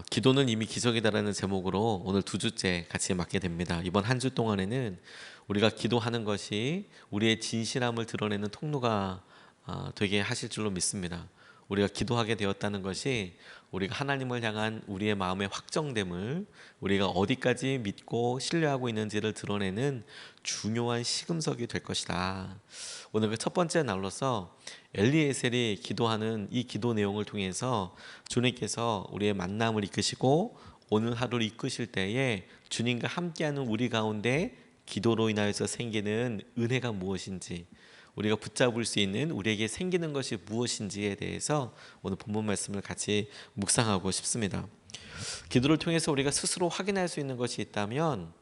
기도는 이미 기적이다라는 제목으로 오늘 두 주째 같이 맡게 됩니다. 이번 한 주 동안에는 우리가 기도하는 것이 우리의 진실함을 드러내는 통로가 되게 하실 줄로 믿습니다. 우리가 기도하게 되었다는 것이 우리가 하나님을 향한 우리의 마음의 확정됨을 우리가 어디까지 믿고 신뢰하고 있는지를 드러내는 중요한 시금석이 될 것이다. 오늘 그 첫 번째 날로서 엘리에셀이 기도하는 이 기도 내용을 통해서 주님께서 우리의 만남을 이끄시고 오늘 하루를 이끄실 때에 주님과 함께하는 우리 가운데 기도로 인하여서 생기는 은혜가 무엇인지, 우리가 붙잡을 수 있는 우리에게 생기는 것이 무엇인지에 대해서 오늘 본문 말씀을 같이 묵상하고 싶습니다. 기도를 통해서 우리가 스스로 확인할 수 있는 것이 있다면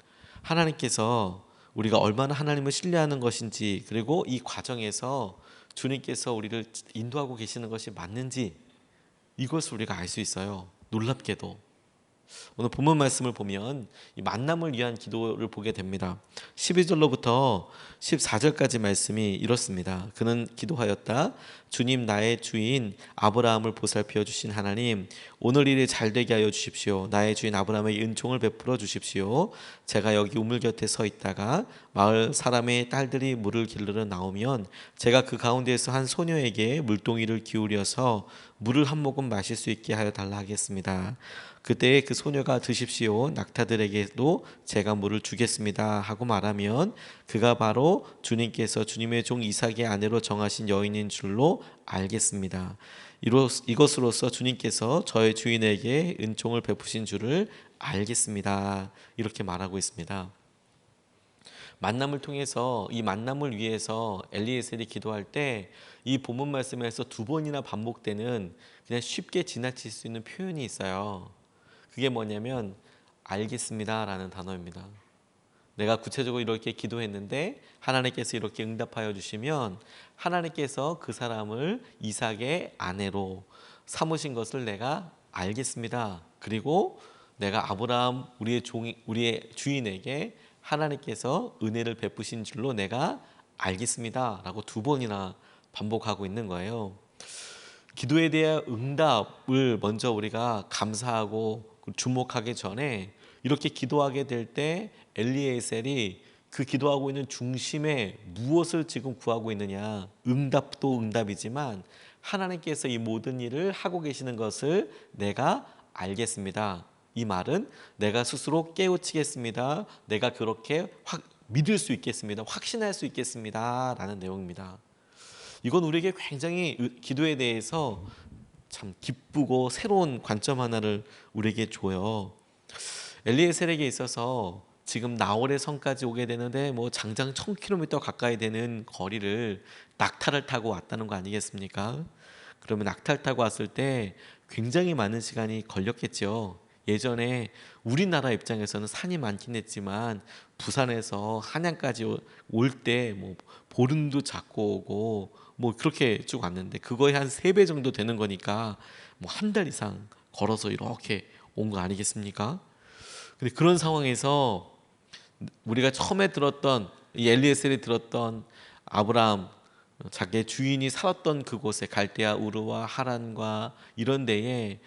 하나님께서 우리가 얼마나 하나님을 신뢰하는 것인지, 그리고 이 과정에서 주님께서 우리를 인도하고 계시는 것이 맞는지, 이것을 우리가 알 수 있어요. 놀랍게도 오늘 본문 말씀을 보면 이 만남을 위한 기도를 보게 됩니다. 12절로부터 14절까지 말씀이 이렇습니다. 그는 기도하였다. 주님, 나의 주인 아브라함을 보살펴 주신 하나님, 오늘 일이 잘 되게 하여 주십시오. 나의 주인 아브라함에게 은총을 베풀어 주십시오. 제가 여기 우물 곁에 서 있다가 마을 사람의 딸들이 물을 길르러 나오면 제가 그 가운데에서 한 소녀에게 물동이를 기울여서 물을 한 모금 마실 수 있게 하여 달라 하겠습니다. 그때 그 소녀가 드십시오, 낙타들에게도 제가 물을 주겠습니다 하고 말하면 그가 바로 주님께서 주님의 종 이삭의 아내로 정하신 여인인 줄로 알겠습니다. 이것으로써 주님께서 저의 주인에게 은총을 베푸신 줄을 알겠습니다. 이렇게 말하고 있습니다. 만남을 통해서, 이 만남을 위해서 엘리에셀이 기도할 때 이 본문 말씀에서 두 번이나 반복되는 그냥 쉽게 지나칠 수 있는 표현이 있어요. 그게 뭐냐면 알겠습니다 라는 단어입니다. 내가 구체적으로 이렇게 기도했는데 하나님께서 이렇게 응답하여 주시면 하나님께서 그 사람을 이삭의 아내로 삼으신 것을 내가 알겠습니다. 그리고 내가 아브라함 우리의 주인에게 하나님께서 은혜를 베푸신 줄로 내가 알겠습니다 라고 두 번이나 반복하고 있는 거예요. 기도에 대한 응답을 먼저 우리가 감사하고 주목하기 전에 이렇게 기도하게 될 때 엘리에셀이 그 기도하고 있는 중심에 무엇을 지금 구하고 있느냐, 응답도 응답이지만 하나님께서 이 모든 일을 하고 계시는 것을 내가 알겠습니다. 이 말은 내가 스스로 깨우치겠습니다. 내가 그렇게 믿을 수 있겠습니다. 확신할 수 있겠습니다 라는 내용입니다. 이건 우리에게 굉장히 기도에 대해서 참 기쁘고 새로운 관점 하나를 우리에게 줘요. 엘리에셀에게 있어서 지금 나홀의 성까지 오게 되는데 장장 1000km 가까이 되는 거리를 낙타를 타고 왔다는 거 아니겠습니까? 그러면 낙타를 타고 왔을 때 굉장히 많은 시간이 걸렸겠죠. 예전에 우리나라 입장에서는 산이 많긴 했지만 부산에서 한양까지 올 때 보름도 잡고 오고 그렇게 쭉 왔는데 그거의 한 3배 정도 되는 거니까 한 달 이상 걸어서 이렇게 온 거 아니겠습니까? 근데 그런 상황에서 우리가 처음에 들었던 이 엘리에셀이 들었던 아브라함, 자기의 주인이 살았던 그곳에 갈대아 우르와 하란과 이런 데에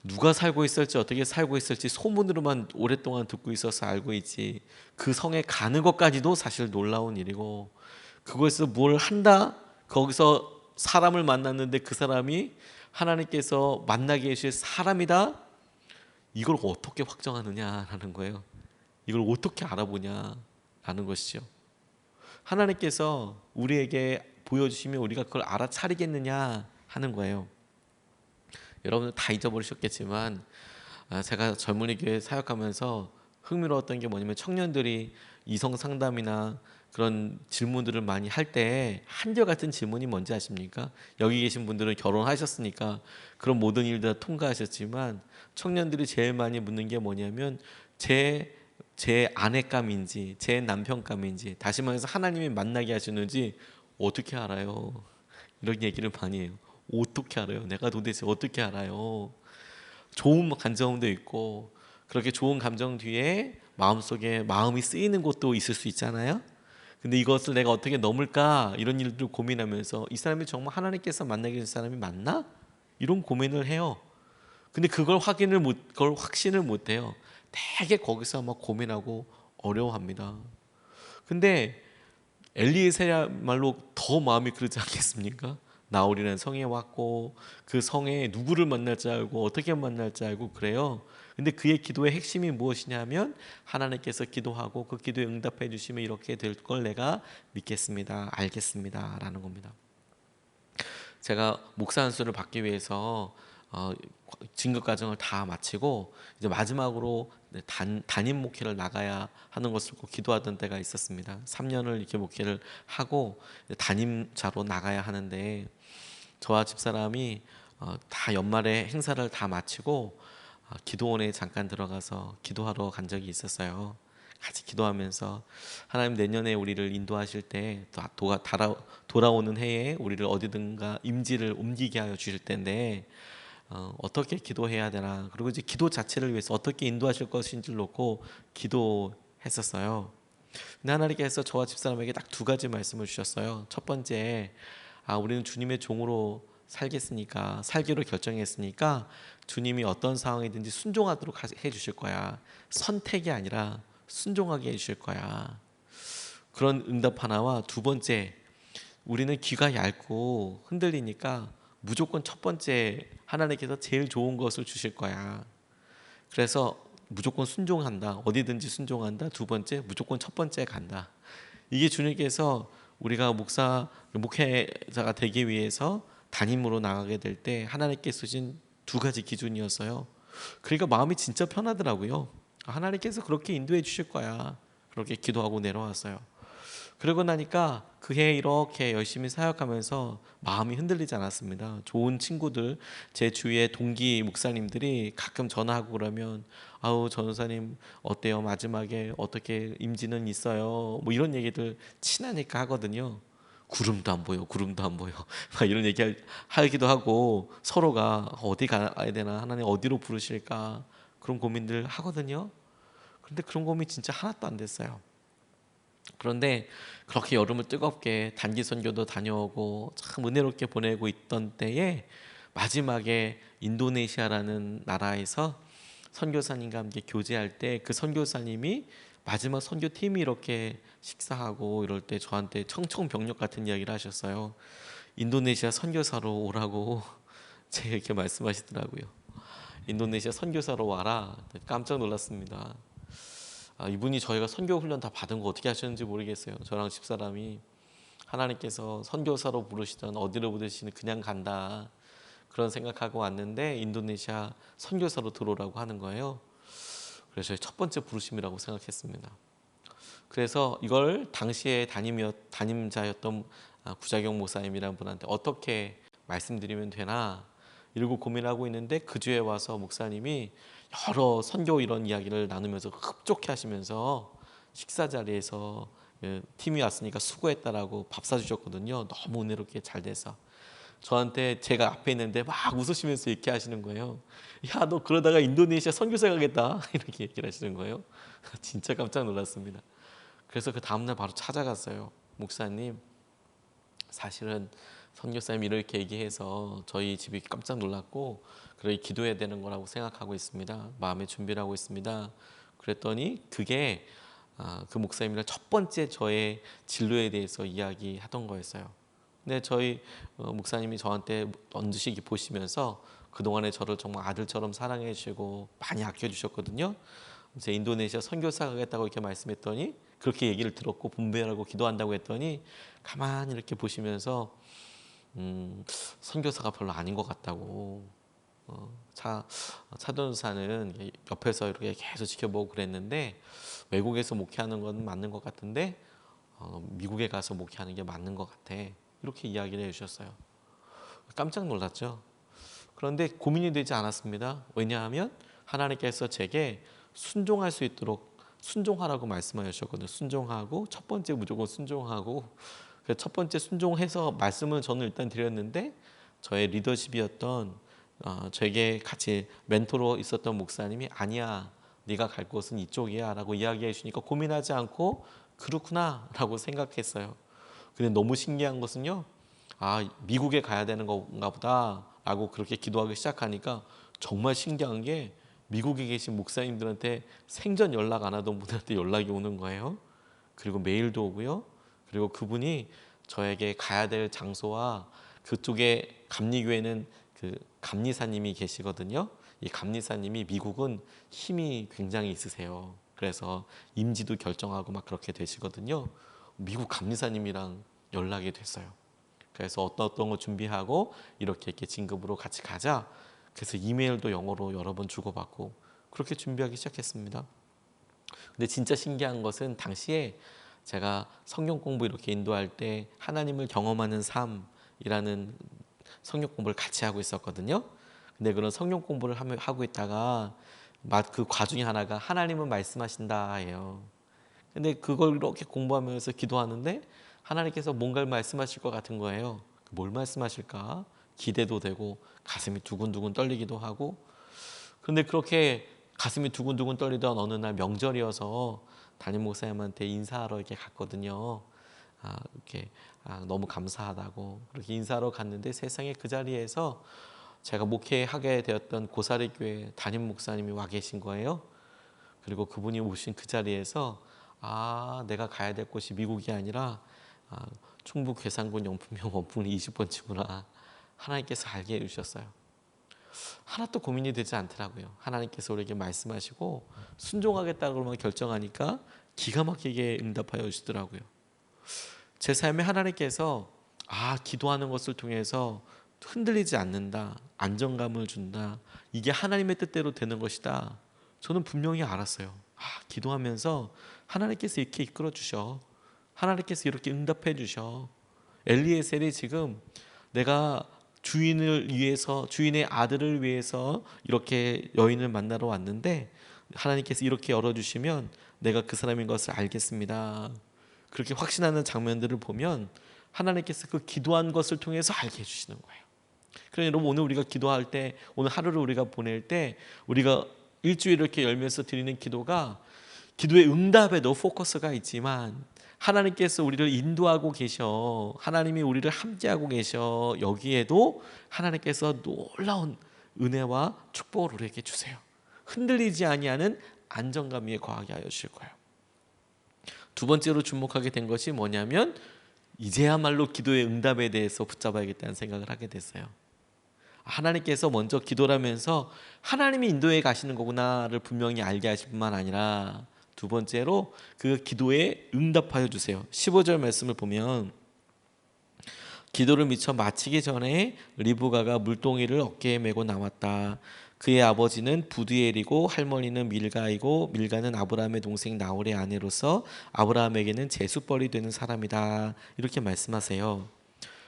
누가 살고 있을지, 어떻게 살고 있을지 소문으로만 오랫동안 듣고 있어서 알고 있지, 그 성에 가는 것까지도 사실 놀라운 일이고, 그곳에서 뭘 한다? 거기서 사람을 만났는데 그 사람이 하나님께서 만나게 해주실 사람이다? 이걸 어떻게 확정하느냐라는 거예요. 이걸 어떻게 알아보냐라는 것이죠. 하나님께서 우리에게 보여주시면 우리가 그걸 알아차리겠느냐 하는 거예요. 여러분들 다 잊어버리셨겠지만 제가 젊은이 교회 사역하면서 흥미로웠던 게 뭐냐면 청년들이 이성 상담이나 그런 질문들을 많이 할 때 한결같은 질문이 뭔지 아십니까? 여기 계신 분들은 결혼하셨으니까 그런 모든 일들 다 통과하셨지만 청년들이 제일 많이 묻는 게 뭐냐면 제 아내감인지 제 남편감인지, 다시 말해서 하나님이 만나게 하시는지 어떻게 알아요? 이런 얘기를 많이 해요. 어떻게 알아요? 내가 도대체 어떻게 알아요? 좋은 감정도 있고, 그렇게 좋은 감정 뒤에 마음속에 마음이 쓰이는 것도 있을 수 있잖아요. 근데 이것을 내가 어떻게 넘을까, 이런 일들을 고민하면서 이 사람이 정말 하나님께서 만나게 될 사람이 맞나? 이런 고민을 해요. 근데 그걸 확신을 못 해요. 되게 거기서 막 고민하고 어려워합니다. 근데 엘리에셀야말로 더 마음이 그러지 않겠습니까? 나홀이라는 성에 왔고 그 성에 누구를 만날지 알고 어떻게 만날지 알고 그래요. 근데 그의 기도의 핵심이 무엇이냐면 하나님께서 기도하고 그 기도에 응답해 주시면 이렇게 될 걸 내가 믿겠습니다. 알겠습니다. 라는 겁니다. 제가 목사 안수를 받기 위해서 진급 과정을 다 마치고 이제 마지막으로 단임 목회를 나가야 하는 것을 꼭 기도하던 때가 있었습니다. 3년을 이렇게 목회를 하고 단임자로 나가야 하는데 저와 집사람이 다 연말에 행사를 다 마치고 기도원에 잠깐 들어가서 기도하러 간 적이 있었어요. 같이 기도하면서 하나님 내년에 우리를 인도하실 때 돌아오는 해에 우리를 어디든가 임지를 옮기게 하여 주실 텐데 어떻게 기도해야 되나, 그리고 이제 기도 자체를 위해서 어떻게 인도하실 것인지를 놓고 기도했었어요. 근데 하나님께서 저와 집사람에게 딱 두 가지 말씀을 주셨어요. 첫 번째, 우리는 주님의 종으로 살기로 결정했으니까 주님이 어떤 상황이든지 순종하도록 해 주실 거야. 선택이 아니라 순종하게 해 주실 거야. 그런 응답 하나와, 두 번째, 우리는 귀가 얇고 흔들리니까 무조건 첫 번째, 하나님께서 제일 좋은 것을 주실 거야. 그래서 무조건 순종한다. 어디든지 순종한다. 두 번째, 무조건 첫 번째 간다. 이게 주님께서 우리가 목회자가 되기 위해서 담임으로 나가게 될 때 하나님께 쓰신 두 가지 기준이었어요. 그러니까 마음이 진짜 편하더라고요. 하나님께서 그렇게 인도해 주실 거야. 그렇게 기도하고 내려왔어요. 그러고 나니까 그해 이렇게 열심히 사역하면서 마음이 흔들리지 않았습니다. 좋은 친구들, 제 주위의 동기 목사님들이 가끔 전화하고 그러면 아우 전사님 어때요? 마지막에 어떻게 임지는 있어요? 뭐 이런 얘기들 친하니까 하거든요. 구름도 안 보여, 구름도 안 보여. 막 이런 얘기 하기도 하고 서로가 어디 가야 되나, 하나님 어디로 부르실까, 그런 고민들 하거든요. 그런데 그런 고민 진짜 하나도 안 됐어요. 그런데 그렇게 여름을 뜨겁게 단기 선교도 다녀오고 참 은혜롭게 보내고 있던 때에 마지막에 인도네시아라는 나라에서 선교사님과 함께 교제할 때 그 선교사님이 마지막 선교팀이 이렇게 식사하고 이럴 때 저한테 청천벽력 같은 이야기를 하셨어요. 인도네시아 선교사로 오라고 제게 말씀하시더라고요. 인도네시아 선교사로 와라. 깜짝 놀랐습니다. 이분이 저희가 선교 훈련 다 받은 거 어떻게 하셨는지 모르겠어요. 저랑 집사람이 하나님께서 선교사로 부르시던 어디로 부르시는 그냥 간다, 그런 생각하고 왔는데 인도네시아 선교사로 들어오라고 하는 거예요. 그래서 저희 첫 번째 부르심이라고 생각했습니다. 그래서 이걸 당시에 담임자였던 구자경 목사님이라는 분한테 어떻게 말씀드리면 되나 이러고 고민하고 있는데 그 주에 와서 목사님이 여러 선교 이런 이야기를 나누면서 흡족해 하시면서 식사 자리에서 팀이 왔으니까 수고했다라고 밥 사주셨거든요. 너무 은혜롭게 잘 돼서 저한테, 제가 앞에 있는데 막 웃으시면서 이렇게 하시는 거예요. 야, 너 그러다가 인도네시아 선교사 가겠다 이렇게 얘기를 하시는 거예요. 진짜 깜짝 놀랐습니다. 그래서 그 다음날 바로 찾아갔어요. 목사님, 사실은 선교사님 이렇게 얘기해서 저희 집이 깜짝 놀랐고 그래 기도해야 되는 거라고 생각하고 있습니다. 마음의 준비를 하고 있습니다. 그랬더니 그게 그 목사님이랑 첫 번째 저의 진로에 대해서 이야기하던 거였어요. 근데 저희 목사님이 저한테 언제씩 보시면서 그동안에 저를 정말 아들처럼 사랑해 주시고 많이 아껴주셨거든요. 이제 인도네시아 선교사 가겠다고 이렇게 말씀했더니, 그렇게 얘기를 들었고 분배하고 기도한다고 했더니 가만히 이렇게 보시면서 선교사가 별로 아닌 것 같다고, 차도사는 옆에서 이렇게 계속 지켜보고 그랬는데 외국에서 목회하는 건 맞는 것 같은데 미국에 가서 목회하는 게 맞는 것 같아, 이렇게 이야기를 해주셨어요. 깜짝 놀랐죠. 그런데 고민이 되지 않았습니다. 왜냐하면 하나님께서 제게 순종할 수 있도록 순종하라고 말씀하셨거든요. 순종하고, 첫 번째 무조건 순종하고, 첫 번째 순종해서 말씀을 저는 일단 드렸는데 저의 리더십이었던 저에게 같이 멘토로 있었던 목사님이 아니야, 네가 갈 곳은 이쪽이야 라고 이야기해 주니까 고민하지 않고 그렇구나 라고 생각했어요. 근데 너무 신기한 것은요, 미국에 가야 되는 건가 보다 라고 그렇게 기도하기 시작하니까 정말 신기한 게 미국에 계신 목사님들한테 생전 연락 안 하던 분한테 연락이 오는 거예요. 그리고 메일도 오고요. 그리고 그분이 저에게 가야 될 장소와 그쪽에 감리교회는 그 감리사님이 계시거든요. 이 감리사님이 미국은 힘이 굉장히 있으세요. 그래서 임지도 결정하고 막 그렇게 되시거든요. 미국 감리사님이랑 연락이 됐어요. 그래서 어떤 거 준비하고 이렇게 진급으로 같이 가자. 그래서 이메일도 영어로 여러 번 주고받고 그렇게 준비하기 시작했습니다. 근데 진짜 신기한 것은 당시에 제가 성경 공부 이렇게 인도할 때 하나님을 경험하는 삶이라는 성경 공부를 같이 하고 있었거든요. 근데 그런 성경 공부를 하고 있다가 그 과중에 하나가 하나님은 말씀하신다예요. 근데 그걸 이렇게 공부하면서 기도하는데 하나님께서 뭔가를 말씀하실 것 같은 거예요. 뭘 말씀하실까? 기대도 되고 가슴이 두근두근 떨리기도 하고. 그런데 그렇게 가슴이 두근두근 떨리던 어느 날 명절이어서 담임 목사님한테 인사하러 이렇게 갔거든요. 이렇게 너무 감사하다고 그렇게 인사하러 갔는데 세상에 그 자리에서 제가 목회하게 되었던 고사리 교회 담임 목사님이 와 계신 거예요. 그리고 그분이 오신 그 자리에서 내가 가야 될 곳이 미국이 아니라 충북 괴산군 영풍면 원풍리 20번지구나. 하나님께서 알게 해주셨어요. 하나도 고민이 되지 않더라고요. 하나님께서 우리에게 말씀하시고 순종하겠다고 결정하니까 기가 막히게 응답하여 주시더라고요. 제 삶에 하나님께서 기도하는 것을 통해서 흔들리지 않는다, 안정감을 준다, 이게 하나님의 뜻대로 되는 것이다. 저는 분명히 알았어요. 기도하면서 하나님께서 이렇게 이끌어 주셔. 하나님께서 이렇게 응답해 주셔. 엘리에셀이 지금 내가 주인을 위해서, 주인의 아들을 위해서 이렇게 여인을 만나러 왔는데 하나님께서 이렇게 열어주시면 내가 그 사람인 것을 알겠습니다. 그렇게 확신하는 장면들을 보면 하나님께서 그 기도한 것을 통해서 알게 해주시는 거예요. 그러니 여러분, 오늘 우리가 기도할 때, 오늘 하루를 우리가 보낼 때 우리가 일주일을 이렇게 열면서 드리는 기도가 기도의 응답에도 포커스가 있지만 하나님께서 우리를 인도하고 계셔, 하나님이 우리를 함께하고 계셔, 여기에도 하나님께서 놀라운 은혜와 축복을 우리에게 주세요. 흔들리지 아니하는 안정감 위에 거하게 하여 주실 거예요. 두 번째로 주목하게 된 것이 뭐냐면 이제야말로 기도의 응답에 대해서 붙잡아야겠다는 생각을 하게 됐어요. 하나님께서 먼저 기도를 하면서 하나님이 인도해 가시는 거구나를 분명히 알게 하실 뿐만 아니라 두 번째로 그 기도에 응답하여 주세요. 15절 말씀을 보면 기도를 미처 마치기 전에 리브가가 물동이를 어깨에 메고 나왔다. 그의 아버지는 부두엘이고 할머니는 밀가이고 밀가는 아브라함의 동생 나홀의 아내로서 아브라함에게는 제수벌이 되는 사람이다. 이렇게 말씀하세요.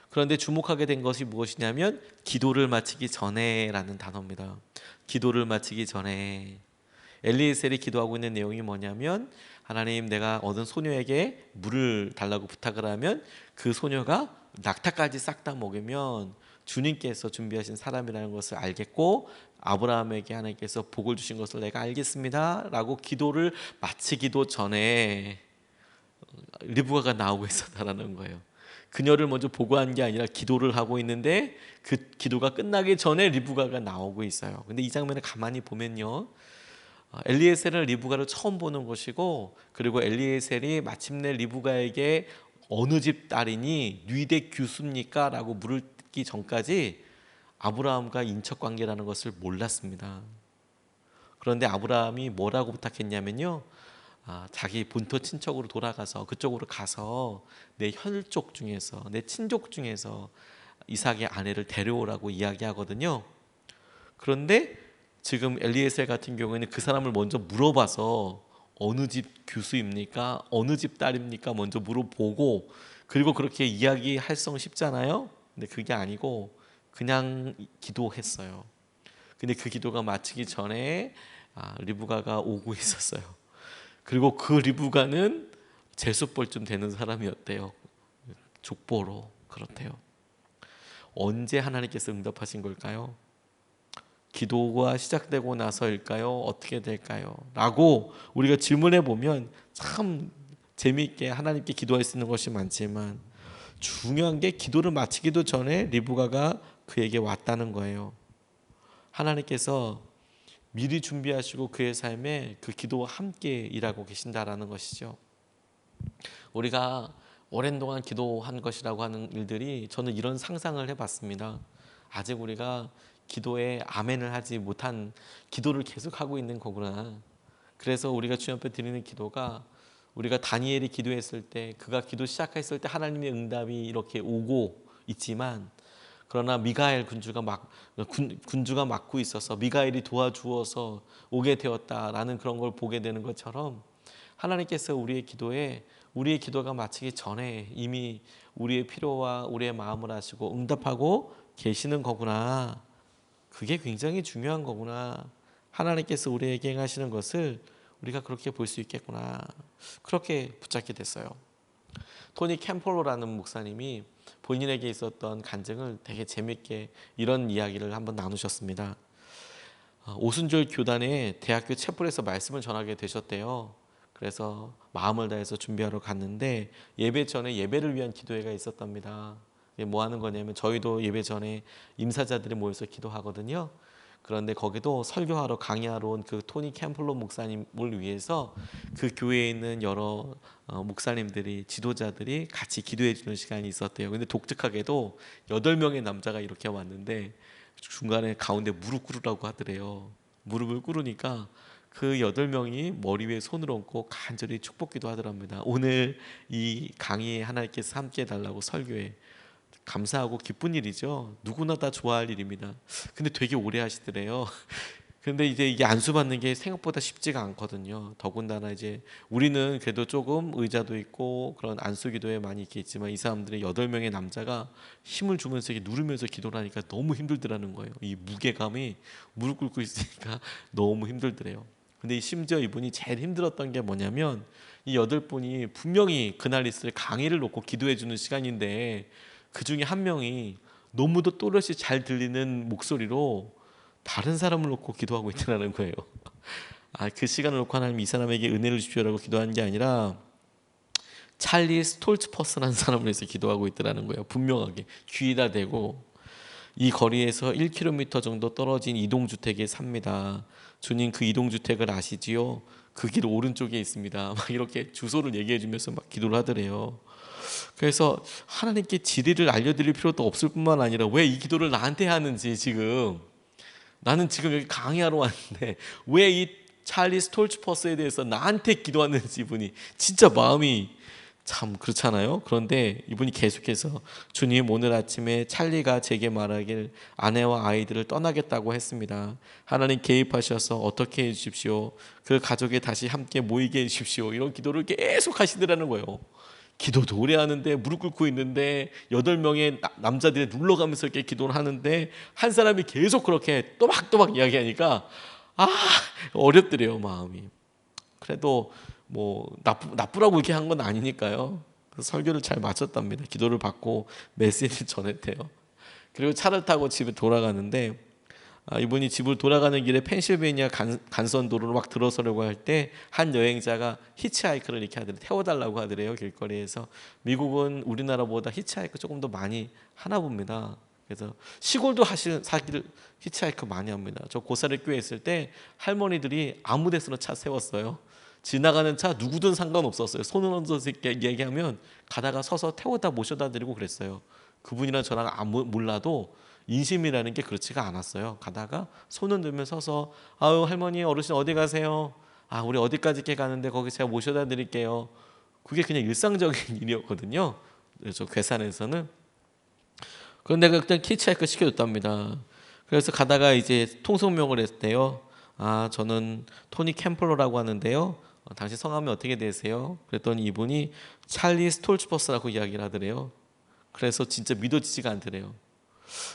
그런데 주목하게 된 것이 무엇이냐면 기도를 마치기 전에라는 단어입니다. 기도를 마치기 전에 엘리에셀이 기도하고 있는 내용이 뭐냐면 하나님, 내가 얻은 소녀에게 물을 달라고 부탁을 하면 그 소녀가 낙타까지 싹 다 먹으면 주님께서 준비하신 사람이라는 것을 알겠고 아브라함에게 하나님께서 복을 주신 것을 내가 알겠습니다 라고 기도를 마치기도 전에 리브가가 나오고 있었다라는 거예요. 그녀를 먼저 보고한 게 아니라 기도를 하고 있는데 그 기도가 끝나기 전에 리브가가 나오고 있어요. 근데 이 장면을 가만히 보면요, 엘리에셀은 리브가를 처음 보는 것이고, 그리고 엘리에셀이 마침내 리브가에게 어느 집 딸이니 뉘대 규수입니까? 라고 물기 전까지 아브라함과 인척관계라는 것을 몰랐습니다. 그런데 아브라함이 뭐라고 부탁했냐면요, 자기 본토 친척으로 돌아가서 그쪽으로 가서 내 혈족 중에서, 내 친족 중에서 이삭의 아내를 데려오라고 이야기하거든요. 그런데 지금 엘리에셀 같은 경우에는 그 사람을 먼저 물어봐서 어느 집 교수입니까? 어느 집 딸입니까? 먼저 물어보고, 그리고 그렇게 이야기할성 쉽잖아요. 근데 그게 아니고 그냥 기도했어요. 근데 그 기도가 마치기 전에 리브가가 오고 있었어요. 그리고 그 리브가는 제수벌쯤 되는 사람이었대요. 족보로 그렇대요. 언제 하나님께서 응답하신 걸까요? 기도가 시작되고 나서일까요? 어떻게 될까요? 라고 우리가 질문해 보면 참 재미있게 하나님께 기도할 수 있는 것이 많지만 중요한 게 기도를 마치기도 전에 리브가가 그에게 왔다는 거예요. 하나님께서 미리 준비하시고 그의 삶에 그 기도와 함께 일하고 계신다라는 것이죠. 우리가 오랜 동안 기도한 것이라고 하는 일들이 저는 이런 상상을 해봤습니다. 아직 우리가 기도에 아멘을 하지 못한 기도를 계속하고 있는 거구나. 그래서 우리가 주님 앞에 드리는 기도가 우리가 다니엘이 기도했을 때 그가 기도 시작했을 때 하나님의 응답이 이렇게 오고 있지만 그러나 미가엘 군주가 막고 있어서 미가엘이 도와주어서 오게 되었다라는 그런 걸 보게 되는 것처럼 하나님께서 우리의 기도가 마치기 전에 이미 우리의 필요와 우리의 마음을 아시고 응답하고 계시는 거구나. 그게 굉장히 중요한 거구나. 하나님께서 우리에게 행하시는 것을 우리가 그렇게 볼 수 있겠구나. 그렇게 붙잡게 됐어요. 토니 캠폴로라는 목사님이 본인에게 있었던 간증을 되게 재밌게 이런 이야기를 한번 나누셨습니다. 오순절 교단에 대학교 채플에서 말씀을 전하게 되셨대요. 그래서 마음을 다해서 준비하러 갔는데 예배 전에 예배를 위한 기도회가 있었답니다. 이게 뭐 하는 거냐면 저희도 예배 전에 임사자들이 모여서 기도하거든요. 그런데 거기도 설교하러 강의하러 온 그 토니 캠플로 목사님을 위해서 그 교회에 있는 여러 목사님들이 지도자들이 같이 기도해 주는 시간이 있었대요. 근데 독특하게도 8명의 남자가 이렇게 왔는데 중간에 가운데 무릎 꿇으라고 하더래요. 무릎을 꿇으니까 그 8명이 머리 위에 손을 얹고 간절히 축복기도 하더랍니다. 오늘 이 강의에 하나님께서 함께 해달라고 설교에 감사하고 기쁜 일이죠. 누구나 다 좋아할 일입니다. 근데 되게 오래 하시더래요. 근데 이제 이게 안수받는 게 생각보다 쉽지가 않거든요. 더군다나 이제 우리는 그래도 조금 의자도 있고 그런 안수기도에 많이 있겠지만 이 사람들의 8명의 남자가 힘을 주면서 이렇게 누르면서 기도를 하니까 너무 힘들더라는 거예요. 이 무게감이 무릎 꿇고 있으니까 너무 힘들더래요. 근데 심지어 이분이 제일 힘들었던 게 뭐냐면 이 8분이 분명히 그날 있을 강의를 놓고 기도해 주는 시간인데 그 중에 한 명이 너무도 또렷이 잘 들리는 목소리로 다른 사람을 놓고 기도하고 있다는 거예요. 그 시간을 놓고 하나님 이 사람에게 은혜를 주시오라고 기도한 게 아니라 찰리 스톨츠퍼스라는 사람을 위해서 기도하고 있더라는 거예요. 분명하게 귀에다 대고 이 거리에서 1km 정도 떨어진 이동주택에 삽니다. 주님 그 이동주택을 아시지요? 그 길 오른쪽에 있습니다. 막 이렇게 주소를 얘기해 주면서 막 기도를 하더래요. 그래서 하나님께 지리를 알려드릴 필요도 없을 뿐만 아니라 왜 이 기도를 나한테 하는지 지금 나는 지금 여기 강의하러 왔는데 왜 이 찰리 스톨츠퍼스에 대해서 나한테 기도하는지 이분이 진짜 마음이 참 그렇잖아요. 그런데 이분이 계속해서 주님 오늘 아침에 찰리가 제게 말하길 아내와 아이들을 떠나겠다고 했습니다. 하나님 개입하셔서 어떻게 해주십시오. 그 가족에 다시 함께 모이게 해주십시오. 이런 기도를 계속 하시더라는 거예요. 기도도 오래 하는데 무릎 꿇고 있는데 8명의 남자들이 눌러가면서 이렇게 기도를 하는데 한 사람이 계속 그렇게 또박또박 이야기하니까 어렵더래요 마음이. 그래도 뭐 나쁘라고 이렇게 한 건 아니니까요. 그래서 설교를 잘 마쳤답니다. 기도를 받고 메시지를 전했대요. 그리고 차를 타고 집에 돌아가는데 이분이 집을 돌아가는 길에 펜실베이니아 간선도로를 막 들어서려고 할 때 한 여행자가 히치하이크를 이렇게 태워달라고 하더래요. 길거리에서. 미국은 우리나라보다 히치하이크 조금 더 많이 하나 봅니다. 그래서 시골도 사기를 히치하이크 많이 합니다. 저 고사리 교회 있을 때 할머니들이 아무 데서나 차 세웠어요. 지나가는 차 누구든 상관없었어요. 손을 얹어서 얘기하면 가다가 서서 태워다 모셔다 드리고 그랬어요. 그분이랑 저랑 몰라도 인심이라는 게 그렇지가 않았어요. 가다가 손을 들면 서서 아유 할머니 어르신 어디 가세요? 우리 어디까지 이렇게 가는데 거기 제가 모셔다 드릴게요. 그게 그냥 일상적인 일이었거든요. 저 괴산에서는. 그런데 그냥 히치하이크 시켜줬답니다. 그래서 가다가 이제 통성명을 했대요. 저는 토니 캠플러라고 하는데요. 당신 성함이 어떻게 되세요? 그랬더니 이분이 찰리 스톨츠퍼스라고 이야기를 하더래요. 그래서 진짜 믿어지지가 않더래요.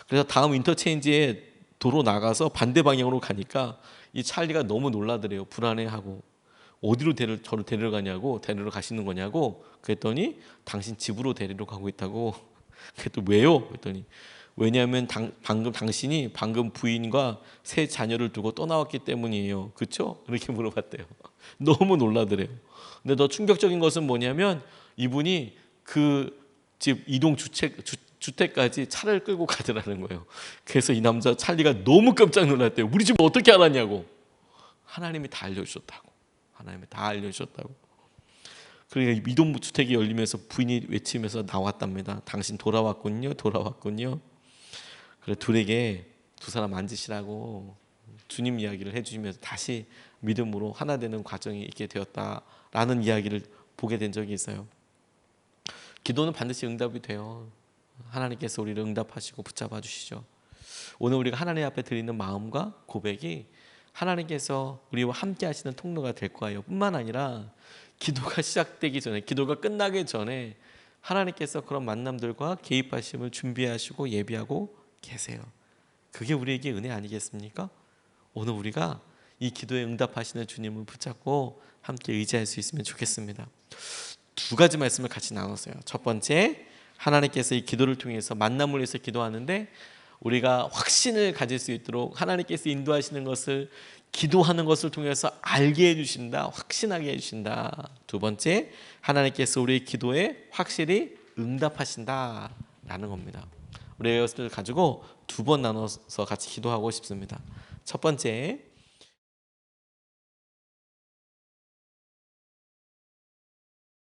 그래서 다음 인터체인지에 도로 나가서 반대 방향으로 가니까 이 찰리가 너무 놀라더래요. 불안해하고 어디로 저를 데리러 가냐고 데리러 가시는 거냐고 그랬더니 당신 집으로 데리러 가고 있다고. 그랬더니 왜요? 그랬더니 왜냐하면 당신이 방금 부인과 세 자녀를 두고 떠나왔기 때문이에요. 그렇죠? 이렇게 물어봤대요. 너무 놀라더래요. 근데 더 충격적인 것은 뭐냐면 이분이 그 집 주택까지 차를 끌고 가더라는 거예요. 그래서 이 남자 찰리가 너무 깜짝 놀랐대요. 우리 집 어떻게 알았냐고. 하나님이 다 알려주셨다고. 하나님이 다 알려주셨다고. 그러니까 미돈 주택이 열리면서 부인이 외치면서 나왔답니다. 당신 돌아왔군요, 돌아왔군요. 그래 둘에게 두 사람 앉으시라고 주님 이야기를 해주시면서 다시 믿음으로 하나 되는 과정이 있게 되었다라는 이야기를 보게 된 적이 있어요. 기도는 반드시 응답이 돼요. 하나님께서 우리를 응답하시고 붙잡아 주시죠. 오늘 우리가 하나님 앞에 드리는 마음과 고백이 하나님께서 우리와 함께 하시는 통로가 될 거예요. 뿐만 아니라 기도가 시작되기 전에, 기도가 끝나기 전에 하나님께서 그런 만남들과 개입하심을 준비하시고 예비하고 계세요. 그게 우리에게 은혜 아니겠습니까? 오늘 우리가 이 기도에 응답하시는 주님을 붙잡고 함께 의지할 수 있으면 좋겠습니다. 두 가지 말씀을 같이 나눴어요. 첫 번째, 하나님께서 이 기도를 통해서 만남을 위해서 기도하는데 우리가 확신을 가질 수 있도록 하나님께서 인도하시는 것을 기도하는 것을 통해서 알게 해주신다, 확신하게 해주신다. 두 번째, 하나님께서 우리의 기도에 확실히 응답하신다라는 겁니다. 우리가 이것을 가지고 두 번 나눠서 같이 기도하고 싶습니다. 첫 번째,